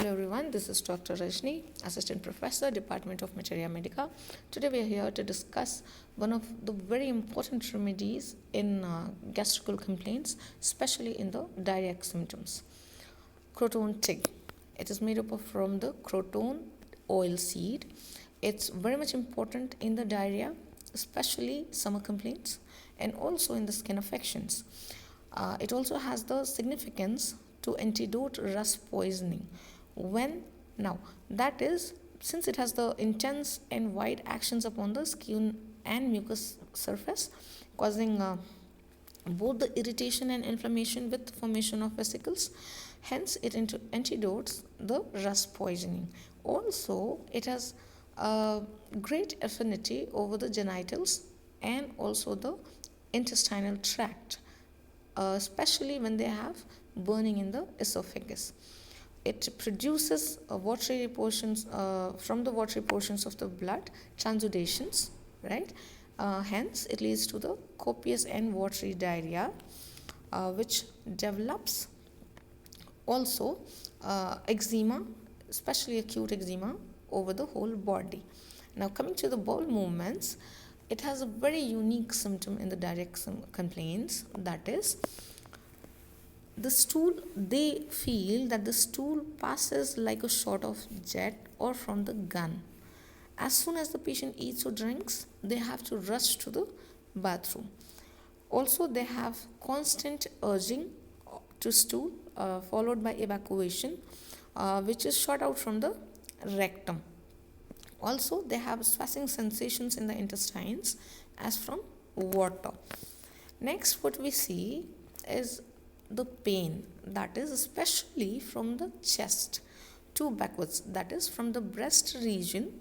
Hello everyone, this is Dr. Rajani, Assistant Professor, Department of Materia Medica. Today we are here to discuss one of the very important remedies in gastrical complaints, especially in the diarrheic symptoms. Croton tea. It is made up of from the croton oil seed. It's very much important in the diarrhea, especially summer complaints, and also in the skin affections. It also has the significance to antidote rust poisoning. That is, since it has the intense and wide actions upon the skin and mucous surface, causing both the irritation and inflammation with formation of vesicles. Hence, it antidotes the rust poisoning. Also, it has a great affinity over the genitals and also the intestinal tract, especially when they have burning in the esophagus. It produces watery portions from the watery portions of the blood, transudations, right? Hence, it leads to the copious and watery diarrhea, which develops also eczema, especially acute eczema over the whole body. Now, coming to the bowel movements, it has a very unique symptom in the diarrheic complaints, that is, the stool, they feel that the stool passes like a shot of jet or from the gun. As soon as the patient eats or drinks, they have to rush to the bathroom. Also, they have constant urging to stool, followed by evacuation, which is shot out from the rectum. Also, they have swashing sensations in the intestines as from water. Next, what we see is the pain, that is especially from the chest to backwards, that is from the breast region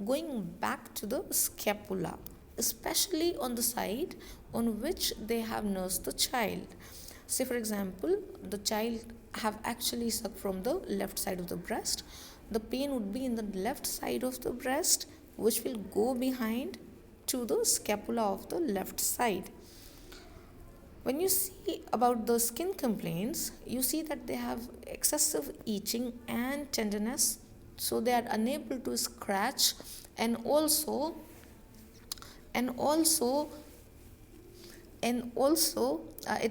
going back to the scapula, especially on the side on which they have nursed the child. Say for example, the child have actually sucked from the left side of the breast. The pain would be in the left side of the breast, which will go behind to the scapula of the left side. When you see about the skin complaints, you see that they have excessive itching and tenderness, so they are unable to scratch, and also it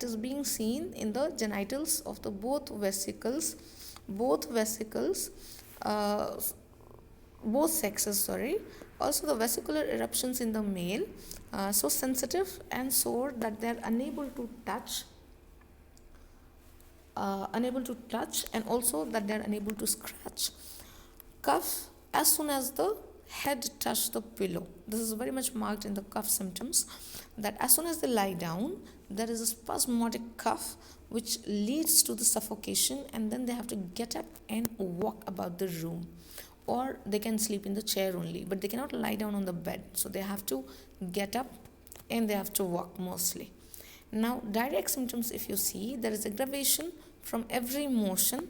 is being seen in the genitals of the both sexes. Also the vesicular eruptions in the male, so sensitive and sore that they are unable to touch, and also that they are unable to scratch. Cough as soon as the head touch the pillow. This is very much marked in the cough symptoms, that as soon as they lie down, there is a spasmodic cough which leads to the suffocation, and then they have to get up and walk about the room, or they can sleep in the chair only, but they cannot lie down on the bed, so they have to get up and they have to walk mostly. Now, diarrheic symptoms, if you see, there is aggravation from every motion,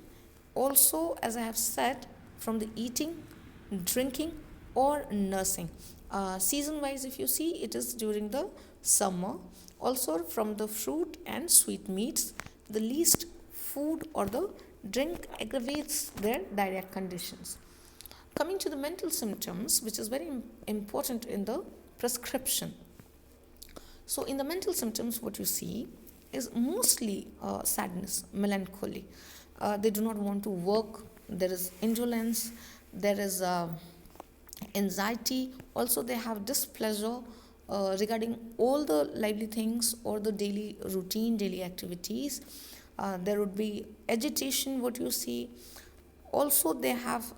also, as I have said, from the eating, drinking or nursing. Season wise, if you see, it is during the summer. Also from the fruit and sweet meats, the least food or the drink aggravates their diarrheic conditions. Coming to the mental symptoms, which is very important in the prescription. So in the mental symptoms, what you see is mostly sadness, melancholy. They do not want to work. There is indolence. There is anxiety. Also, they have displeasure regarding all the lively things or the daily routine, daily activities. There would be agitation, what you see. Also, they have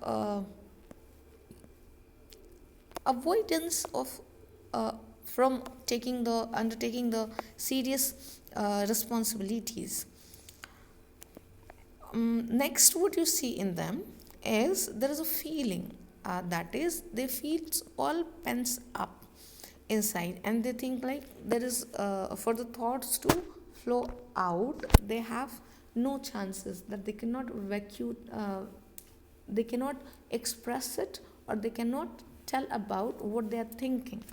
avoidance of from undertaking the serious responsibilities. Next, what you see in them is there is a feeling, that is, they feel all pent up inside, and they think like there is for the thoughts to flow out, they have no chances, that they cannot they cannot express it, or they cannot tell about what they are thinking.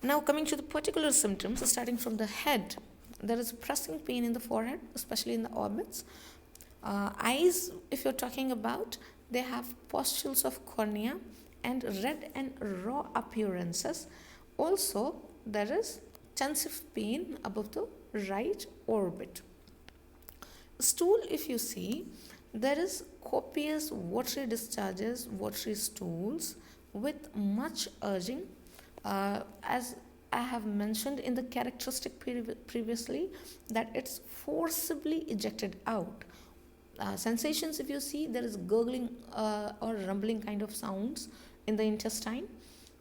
Now, coming to the particular symptoms, starting from the head, there is pressing pain in the forehead, especially in the orbits. Eyes, if you're talking about, they have pustules of cornea and red and raw appearances. Also, there is tensive pain above the right orbit. Stool, if you see, there is copious watery discharges, watery stools with much urging. As I have mentioned in the characteristic previously, that it's forcibly ejected out. Sensations, if you see, there is gurgling or rumbling kind of sounds in the intestine.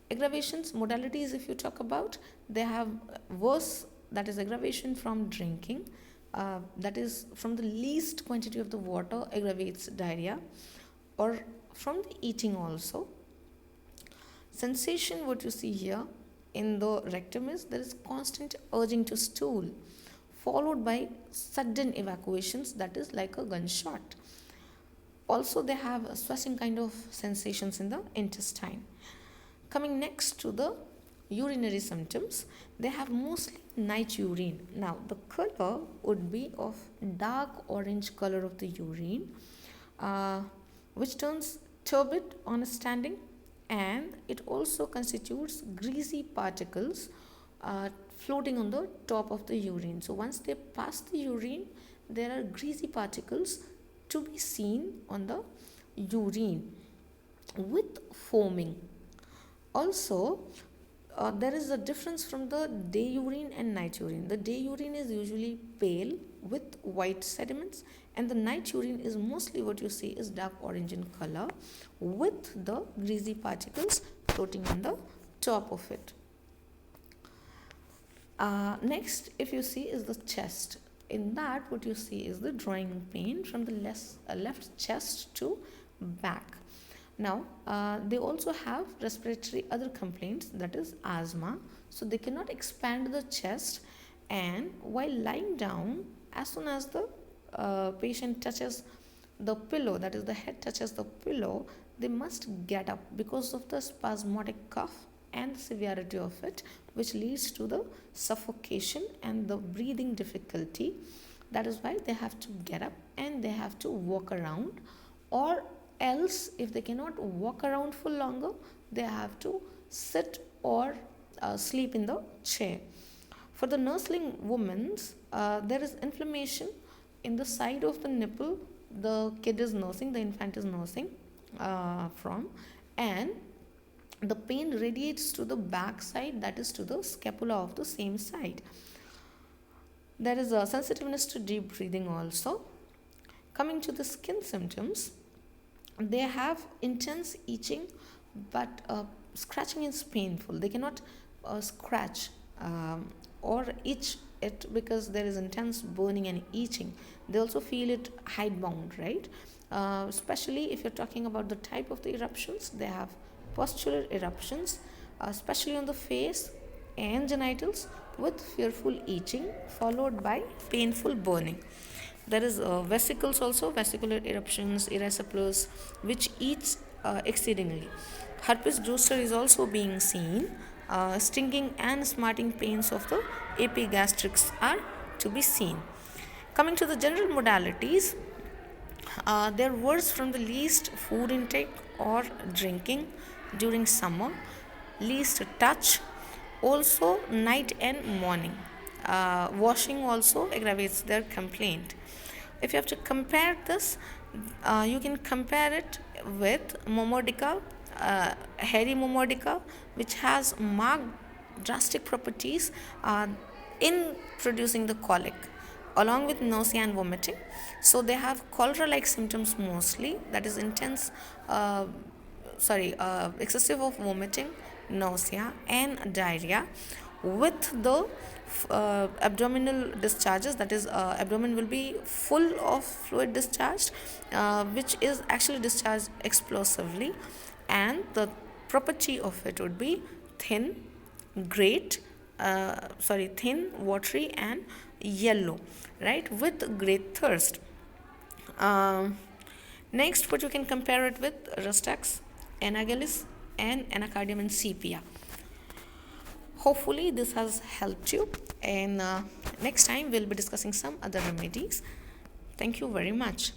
Aggravations, modalities, if you talk about, they have worse, that is aggravation from drinking, that is from the least quantity of the water aggravates diarrhea, or from the eating also. Sensation, what you see here in the rectum is there is constant urging to stool, followed by sudden evacuations, that is like a gunshot. Also, they have a swelling kind of sensations in the intestine. Coming next to the urinary symptoms, they have mostly night urine. Now, the color would be of dark orange color of the urine, which turns turbid on standing, and it also constitutes greasy particles floating on the top of the urine. So once they pass the urine, there are greasy particles to be seen on the urine with foaming. Also, there is a difference from the day urine and night urine. The day urine is usually pale with white sediments, and the night urine is mostly what you see is dark orange in color with the greasy particles floating on the top of it. Next, if you see, is the chest. In that, what you see is the drawing pain from the left chest to back. Now, they also have respiratory other complaints, that is asthma. So they cannot expand the chest, and while lying down, as soon as the patient touches the pillow, that is the head touches the pillow, they must get up because of the spasmodic cough and the severity of it, which leads to the suffocation and the breathing difficulty. That is why they have to get up and they have to walk around, or else if they cannot walk around for longer, they have to sit or sleep in the chair. For the nursling women, there is inflammation in the side of the nipple the kid is nursing, the infant is nursing from, and the pain radiates to the back side, that is to the scapula of the same side. There is a sensitiveness to deep breathing also. Coming to the skin symptoms, they have intense itching, but scratching is painful. They cannot scratch or itch it because there is intense burning and itching. They also feel it hidebound, right? Especially if you're talking about the type of the eruptions, they have pustular eruptions, especially on the face and genitals, with fearful itching followed by painful burning. There is vesicles also, vesicular eruptions, erysipelas, which itch exceedingly. Herpes zoster is also being seen. Stinging and smarting pains of the epigastrics are to be seen. Coming to the general modalities, they are worse from the least food intake or drinking during summer, least touch, also night and morning. Washing also aggravates their complaint. If you have to compare this, you can compare it with Momordica, hairy Momordica, which has marked drastic properties in producing the colic, along with nausea and vomiting. So they have cholera-like symptoms mostly, that is intense, excessive of vomiting, nausea and diarrhea, with the abdominal discharges, that is abdomen will be full of fluid discharged, which is actually discharged explosively, and the property of it would be thin, thin, watery and yellow, right, with great thirst. Next, what you can compare it with, Rustax, Anagales and Anacardium and sepia. Hopefully this has helped you, and next time we'll be discussing some other remedies. Thank you very much.